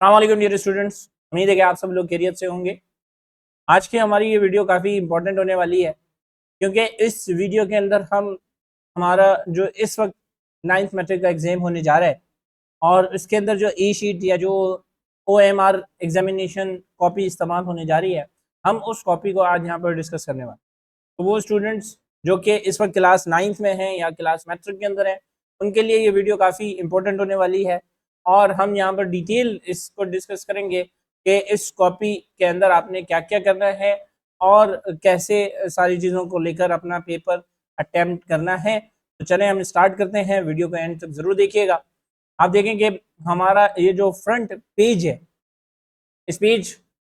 अस्सलाम वालेकुम dear students, उम्मीद है कि आप सब लोग खैरियत से होंगे। आज की हमारी ये वीडियो काफ़ी इंपॉर्टेंट होने वाली है क्योंकि इस वीडियो के अंदर हम हमारा जो इस वक्त 9th मैट्रिक का एग्ज़ाम होने जा रहा है और इसके अंदर जो ई शीट या जो OMR एग्जामिनेशन कॉपी इस्तेमाल होने जा रही है, हम उस कॉपी को आज यहाँ पर डिस्कस करने वाले हैं। तो वो स्टूडेंट्स जो कि इस वक्त क्लास 9th में हैं या क्लास मैट्रिक के अंदर हैं, उनके लिए ये वीडियो काफ़ी इंपॉर्टेंट होने वाली है और हम यहाँ पर डिटेल इसको डिस्कस करेंगे कि इस कॉपी के अंदर आपने क्या क्या करना है और कैसे सारी चीज़ों को लेकर अपना पेपर अटेम्प्ट करना है। तो चलें हम स्टार्ट करते हैं, वीडियो को एंड तक ज़रूर देखिएगा। आप देखेंगे हमारा ये जो फ्रंट पेज है, इस पेज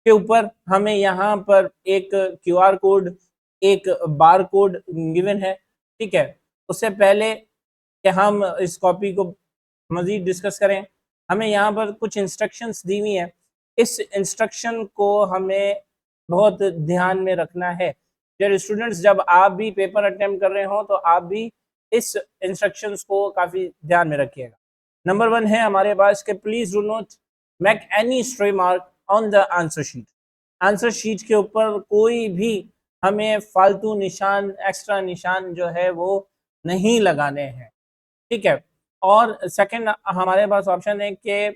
के ऊपर हमें यहाँ पर एक QR कोड, एक बार कोड गिवन है, ठीक है। उससे पहले कि हम इस कॉपी को मज़ीद डिस्कस करें, हमें यहाँ पर कुछ इंस्ट्रक्शंस दी हुई हैं। इस इंस्ट्रक्शन को हमें बहुत ध्यान में रखना है। डियर स्टूडेंट्स, जब आप भी पेपर अटेम्प्ट कर रहे हो तो आप भी इस इंस्ट्रक्शंस को काफ़ी ध्यान में रखिएगा। नंबर 1 है हमारे पास कि please do not make any stray mark on the answer sheet. Answer sheet के ऊपर कोई भी हमें फालतू निशान, एक्स्ट्रा निशान जो है वो नहीं लगाने हैं, ठीक है। और सेकंड हमारे पास ऑप्शन है कि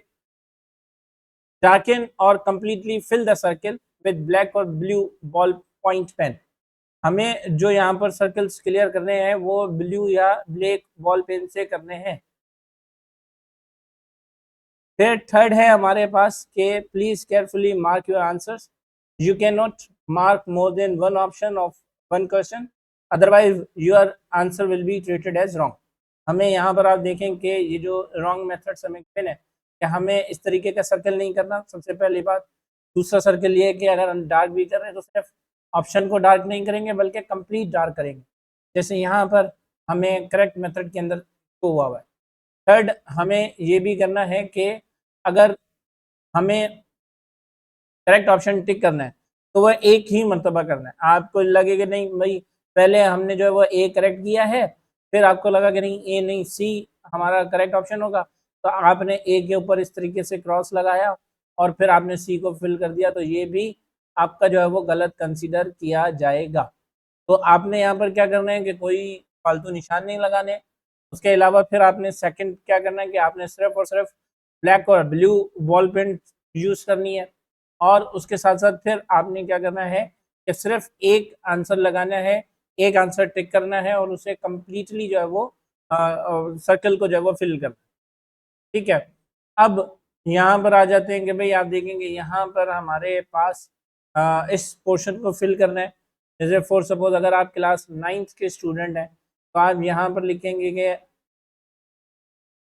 डार्कन और completely fill the circle with black और ब्लू बॉल पॉइंट पेन। हमें जो यहाँ पर सर्कल्स क्लियर करने हैं वो ब्लू या ब्लैक बॉल पेन से करने हैं। फिर थर्ड है हमारे पास के please carefully mark your answers. You can not mark more than one option of one question, otherwise your answer will be treated as wrong. हमें यहाँ पर आप देखें कि ये जो रॉन्ग मेथड्स हमें गिवन है कि हमें इस तरीके का सर्कल नहीं करना, सबसे पहली बात। दूसरा सर्कल ये है कि अगर हम डार्क भी कर रहे हैं तो सिर्फ ऑप्शन को डार्क नहीं करेंगे बल्कि कंप्लीट डार्क करेंगे, जैसे यहाँ पर हमें करेक्ट मेथड के अंदर शो हुआ है। थर्ड, हमें ये भी करना है कि अगर हमें करेक्ट ऑप्शन टिक करना है तो वह एक ही मरतबा करना है। आपको लगे कि नहीं भाई पहले हमने जो है वो ए करेक्ट किया है, फिर आपको लगा कि नहीं ए नहीं सी हमारा करेक्ट ऑप्शन होगा, तो आपने ए के ऊपर इस तरीके से क्रॉस लगाया और फिर आपने सी को फिल कर दिया, तो ये भी आपका जो है वो गलत कंसीडर किया जाएगा। तो आपने यहाँ पर क्या करना है कि कोई फालतू निशान नहीं लगाने। उसके अलावा फिर आपने सेकंड क्या करना है कि आपने सिर्फ और सिर्फ ब्लैक और ब्लू बॉल पेन यूज़ करनी है और उसके साथ साथ फिर आपने क्या करना है कि सिर्फ एक आंसर लगाना है, एक आंसर टिक करना है और उसे कंप्लीटली जो है वो सर्कल को जो है वो फिल करना है, ठीक है। अब यहाँ पर आ जाते हैं कि भाई आप देखेंगे यहाँ पर हमारे पास इस पोर्शन को फिल करना है। जैसे फॉर सपोज अगर आप क्लास 9th के स्टूडेंट हैं तो आप यहाँ पर लिखेंगे कि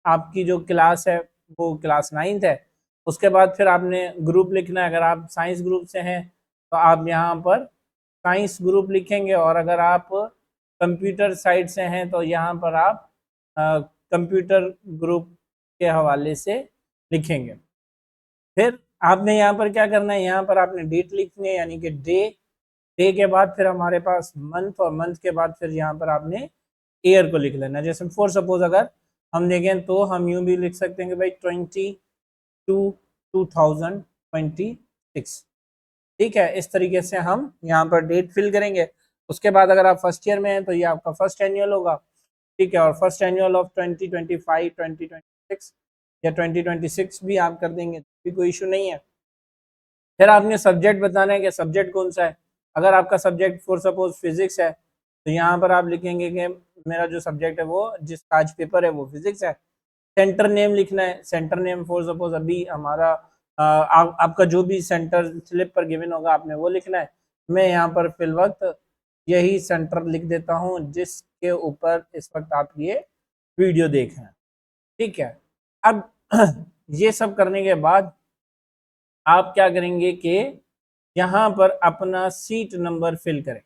आपकी जो क्लास है वो क्लास 9th है। उसके बाद फिर आपने ग्रुप लिखना है। अगर आप साइंस ग्रुप से हैं तो आप यहाँ पर साइंस ग्रुप लिखेंगे और अगर आप कंप्यूटर साइड से हैं तो यहाँ पर आप कंप्यूटर ग्रुप के हवाले से लिखेंगे। फिर आपने यहाँ पर क्या करना है, यहाँ पर आपने डेट लिखनी है यानी कि डे। डे के बाद फिर हमारे पास मंथ और मंथ के बाद फिर यहाँ पर आपने ईयर को लिख लेना। जैसे फॉर सपोज अगर हम देखें तो हम यूँ भी लिख सकते हैं कि भाई 22/2026, ठीक है। इस तरीके से हम यहाँ पर डेट फिल करेंगे। उसके बाद अगर आप फर्स्ट ईयर में हैं तो ये आपका फर्स्ट एनुअल होगा, ठीक है। और फर्स्ट एनुअल ऑफ 2025, 2026 या 2026 भी आप कर देंगे, भी कोई इशू नहीं है। फिर आपने सब्जेक्ट बताना है कि सब्जेक्ट कौन सा है। अगर आपका सब्जेक्ट फॉर सपोज फिजिक्स है तो यहाँ पर आप लिखेंगे कि मेरा जो सब्जेक्ट है वो जिस आज पेपर है वो फिजिक्स है। सेंटर नेम लिखना है। सेंटर नेम फॉर सपोज अभी हमारा आपका जो भी सेंटर स्लिप पर गिवन होगा आपने वो लिखना है। मैं यहाँ पर फिल वक्त यही सेंटर लिख देता हूँ जिसके ऊपर इस वक्त आप ये वीडियो देख रहे हैं, ठीक है। अब ये सब करने के बाद आप क्या करेंगे कि यहाँ पर अपना सीट नंबर फिल करें।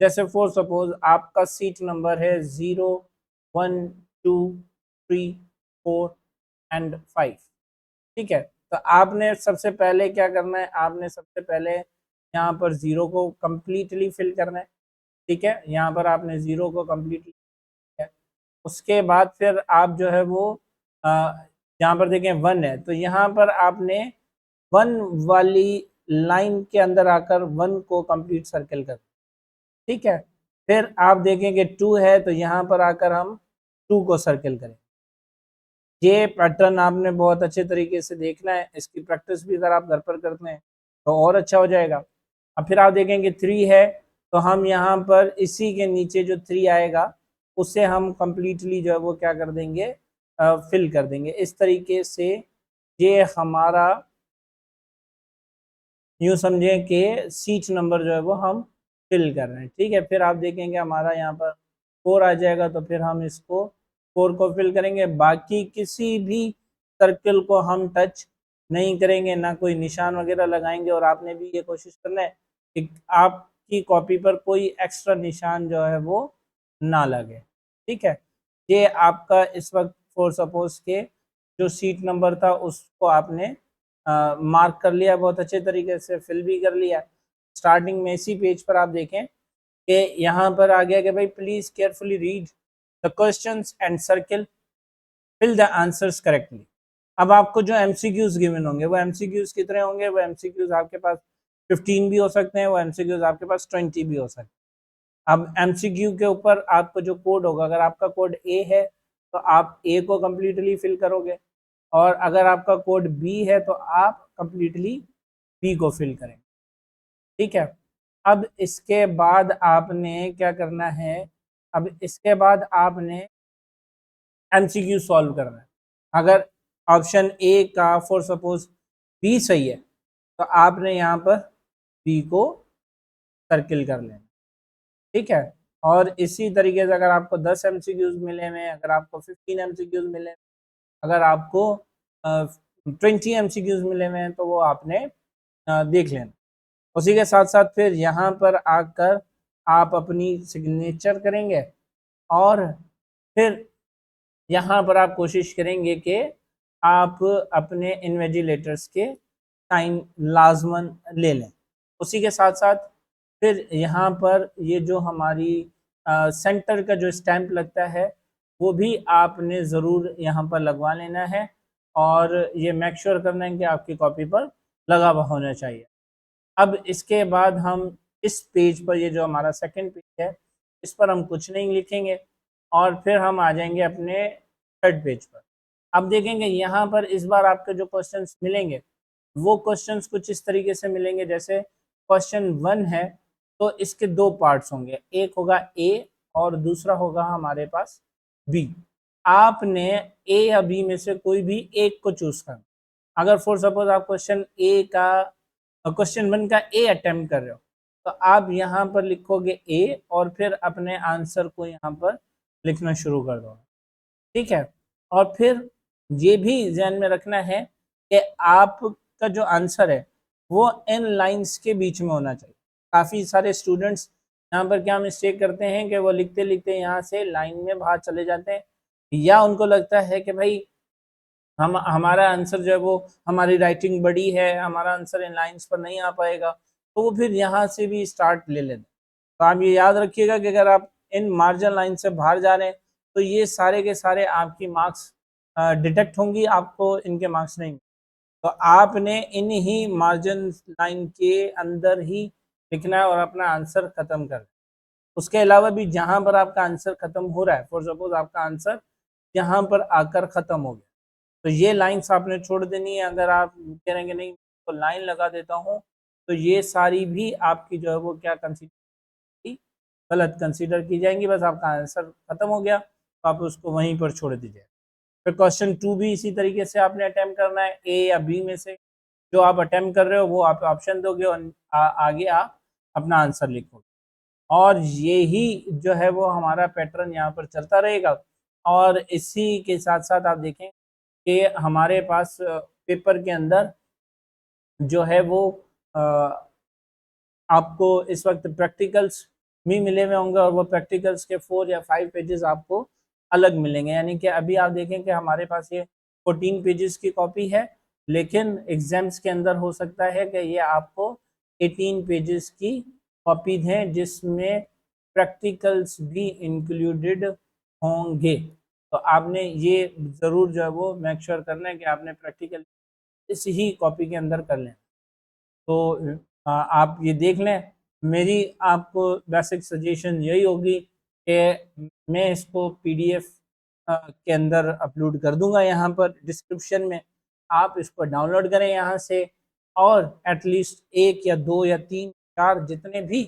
जैसे फॉर सपोज आपका सीट नंबर है 0, 1, 2, 3, 4 एंड 5, ठीक है। तो आपने सबसे पहले क्या करना है, आपने सबसे पहले यहाँ पर 0 को कम्प्लीटली फिल करना है, ठीक है। यहाँ पर आपने 0 को कम्प्लीटली, उसके बाद फिर आप जो है वो यहाँ पर देखें 1 है, तो यहाँ पर आपने 1 वाली लाइन के अंदर आकर 1 को कंप्लीट सर्कल कर, ठीक है। फिर आप देखेंगे 2 है, तो यहाँ पर आकर हम 2 को सर्कल करें। ये पैटर्न आपने बहुत अच्छे तरीके से देखना है, इसकी प्रैक्टिस भी अगर आप घर पर करते हैं तो और अच्छा हो जाएगा। अब फिर आप देखेंगे 3 है, तो हम यहाँ पर इसी के नीचे जो 3 आएगा उसे हम कंप्लीटली जो है वो क्या कर देंगे, फिल कर देंगे। इस तरीके से ये हमारा यूँ समझें कि सीट नंबर जो है वो हम फिल कर रहे हैं, ठीक है। फिर आप देखेंगे हमारा यहाँ पर 4 आ जाएगा, तो फिर हम इसको 4 को फिल करेंगे। बाकी किसी भी सर्कल को हम टच नहीं करेंगे, ना कोई निशान वगैरह लगाएंगे। और आपने भी ये कोशिश करना है कि आपकी कॉपी पर कोई एक्स्ट्रा निशान जो है वो ना लगे, ठीक है। ये आपका इस वक्त फॉर सपोज के जो सीट नंबर था उसको आपने मार्क कर लिया, बहुत अच्छे तरीके से फिल भी कर लिया। स्टार्टिंग में इसी पेज पर आप देखें कि यहाँ पर आ गया कि भाई please carefully read the questions and circle, fill the answers correctly. अब आपको जो एमसीक्यूज गिवन होंगे वो एमसीक्यूज कितने होंगे, वो एमसीक्यूज आपके पास 15 भी हो सकते हैं, वो एमसीक्यूज आपके पास 20 भी हो सकते हैं। अब एमसीक्यू के ऊपर आपको जो कोड होगा, अगर आपका कोड ए है तो आप ए को कम्प्लीटली फिल करोगे, और अगर आपका कोड बी है तो आप कम्प्लीटली बी को फिल करें, ठीक है। अब इसके बाद आपने क्या करना है, अब इसके बाद आपने एमसीक्यू सॉल्व करना है। अगर ऑप्शन ए का फॉर सपोज बी सही है तो आपने यहाँ पर बी को सर्किल कर लेना, ठीक है। और इसी तरीके से अगर आपको 10 एमसीक्यूज मिले हुए, अगर आपको 15 एमसीक्यूज मिले, अगर आपको 20 एमसीक्यूज मिले हुए हैं तो वो आपने देख लेना। उसी के साथ साथ फिर यहाँ पर आकर आप अपनी सिग्नेचर करेंगे, और फिर यहाँ पर आप कोशिश करेंगे कि आप अपने इन्विजिलेटर्स के साइन लाजमन ले लें। उसी के साथ साथ फिर यहाँ पर ये जो हमारी सेंटर का जो स्टैंप लगता है वो भी आपने ज़रूर यहाँ पर लगवा लेना है, और ये मेक श्योर करना है कि आपकी कॉपी पर लगा हुआ होना चाहिए। अब इसके बाद हम इस पेज पर, ये जो हमारा सेकंड पेज है, इस पर हम कुछ नहीं लिखेंगे, और फिर हम आ जाएंगे अपने थर्ड पेज पर। अब देखेंगे यहाँ पर इस बार आपके जो क्वेश्चंस मिलेंगे वो क्वेश्चंस कुछ इस तरीके से मिलेंगे, जैसे क्वेश्चन 1 है तो इसके 2 पार्ट्स होंगे, एक होगा ए और दूसरा होगा हमारे पास बी। आपने ए या बी में से कोई भी एक को चूज करना। अगर फॉर सपोज आप क्वेश्चन 1 का ए अटेम्प्ट कर रहे हो तो आप यहाँ पर लिखोगे ए, और फिर अपने आंसर को यहाँ पर लिखना शुरू कर दो, ठीक है। और फिर ये भी ध्यान में रखना है कि आपका जो आंसर है वो इन लाइंस के बीच में होना चाहिए। काफ़ी सारे स्टूडेंट्स यहाँ पर क्या मिस्टेक करते हैं कि वो लिखते लिखते यहाँ से लाइन में बाहर चले जाते हैं, या उनको लगता है कि भाई हम हमारा आंसर जो है वो, हमारी राइटिंग बड़ी है, हमारा आंसर इन लाइंस पर नहीं आ पाएगा, तो वो फिर यहाँ से भी स्टार्ट ले लेते। तो आप ये याद रखिएगा कि अगर आप इन मार्जिन लाइन से बाहर जा रहे हैं तो ये सारे के सारे आपकी मार्क्स डिटेक्ट होंगी, आपको इनके मार्क्स नहीं। तो आपने इन ही मार्जिन लाइन के अंदर ही लिखना है और अपना आंसर खत्म कर। उसके अलावा भी जहाँ पर आपका आंसर खत्म हो रहा है, फॉर सपोज आपका आंसर यहाँ पर आकर खत्म हो गया, तो ये लाइन्स आपने छोड़ देनी है। अगर आप कह रहे हैं नहीं तो लाइन लगा देता हूँ, तो ये सारी भी आपकी जो है वो क्या कंसीडर, गलत कंसीडर की जाएंगी। बस आपका आंसर खत्म हो गया तो आप उसको वहीं पर छोड़ दीजिए। फिर क्वेश्चन 2 भी इसी तरीके से आपने अटेम्प्ट करना है, ए या बी में से जो आप अटेम्प्ट कर रहे हो वो आप ऑप्शन दोगे, और आगे आप अपना आंसर लिखोगे। और यही जो है वो हमारा पैटर्न यहाँ पर चलता रहेगा। और इसी के साथ साथ आप देखें कि हमारे पास पेपर के अंदर जो है वो आपको इस वक्त प्रैक्टिकल्स भी मिले हुए होंगे, और वो प्रैक्टिकल्स के 4 या 5 पेजेस आपको अलग मिलेंगे। यानी कि अभी आप देखें कि हमारे पास ये 14 पेजेस की कॉपी है, लेकिन एग्जाम्स के अंदर हो सकता है कि ये आपको 18 पेजेस की कॉपी हैं जिसमें प्रैक्टिकल्स भी इंक्लूडेड होंगे। तो आपने ये ज़रूर जो है वो मेक श्योर करना है कि आपने प्रैक्टिकल इसी ही कॉपी के अंदर कर लें। तो आप ये देख लें। मेरी आपको बेसिक सजेशन यही होगी कि मैं इसको पीडीएफ के अंदर अपलोड कर दूंगा यहाँ पर डिस्क्रिप्शन में। आप इसको डाउनलोड करें यहाँ से और एटलीस्ट 1 या 2 या 3 4 जितने भी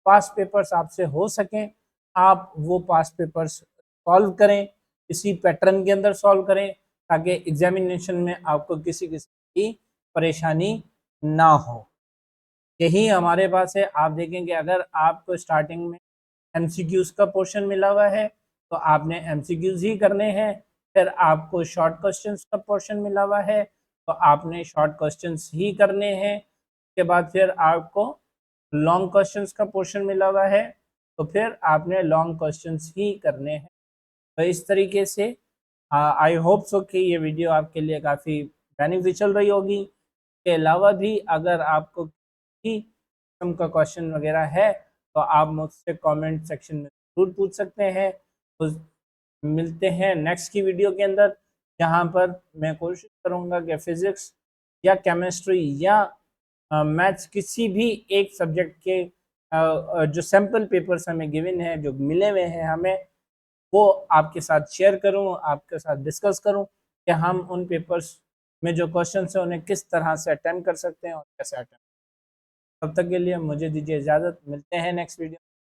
पास पेपर्स आपसे हो सकें आप वो पास पेपर्स सॉल्व करें, इसी पैटर्न के अंदर सॉल्व करें ताकि एग्जामिनेशन में आपको किसी किस्म की परेशानी ना हो। यही हमारे पास है। आप देखेंगे अगर आपको स्टार्टिंग में एमसीक्यूज का पोर्शन मिला हुआ है तो आपने एमसीक्यूज ही करने हैं। फिर आपको शॉर्ट क्वेश्चंस का पोर्शन मिला हुआ है तो आपने शॉर्ट क्वेश्चंस ही करने हैं। उसके बाद फिर आपको लॉन्ग क्वेश्चंस का पोर्शन मिला हुआ है तो फिर आपने लॉन्ग क्वेश्चंस ही करने हैं। तो इस तरीके से आई होप सो कि ये वीडियो आपके लिए काफ़ी बेनिफिशियल रही होगी। के अलावा भी अगर आपको किसी किस्म का क्वेश्चन वगैरह है तो आप मुझसे कमेंट सेक्शन में ज़रूर पूछ सकते हैं। तो मिलते हैं नेक्स्ट की वीडियो के अंदर जहाँ पर मैं कोशिश करूँगा कि फ़िज़िक्स या केमिस्ट्री या मैथ्स किसी भी एक सब्जेक्ट के जो सैम्पल पेपर्स हमें गिवन हैं जो मिले हुए हैं हमें वो आपके साथ शेयर करूं, आपके साथ डिस्कस करूं कि हम उन पेपर्स में जो क्वेश्चंस हैं उन्हें किस तरह से अटेम्प्ट कर सकते हैं और कैसे अटेम्प्ट। तब तक के लिए मुझे दीजिए इजाज़त। मिलते हैं नेक्स्ट वीडियो।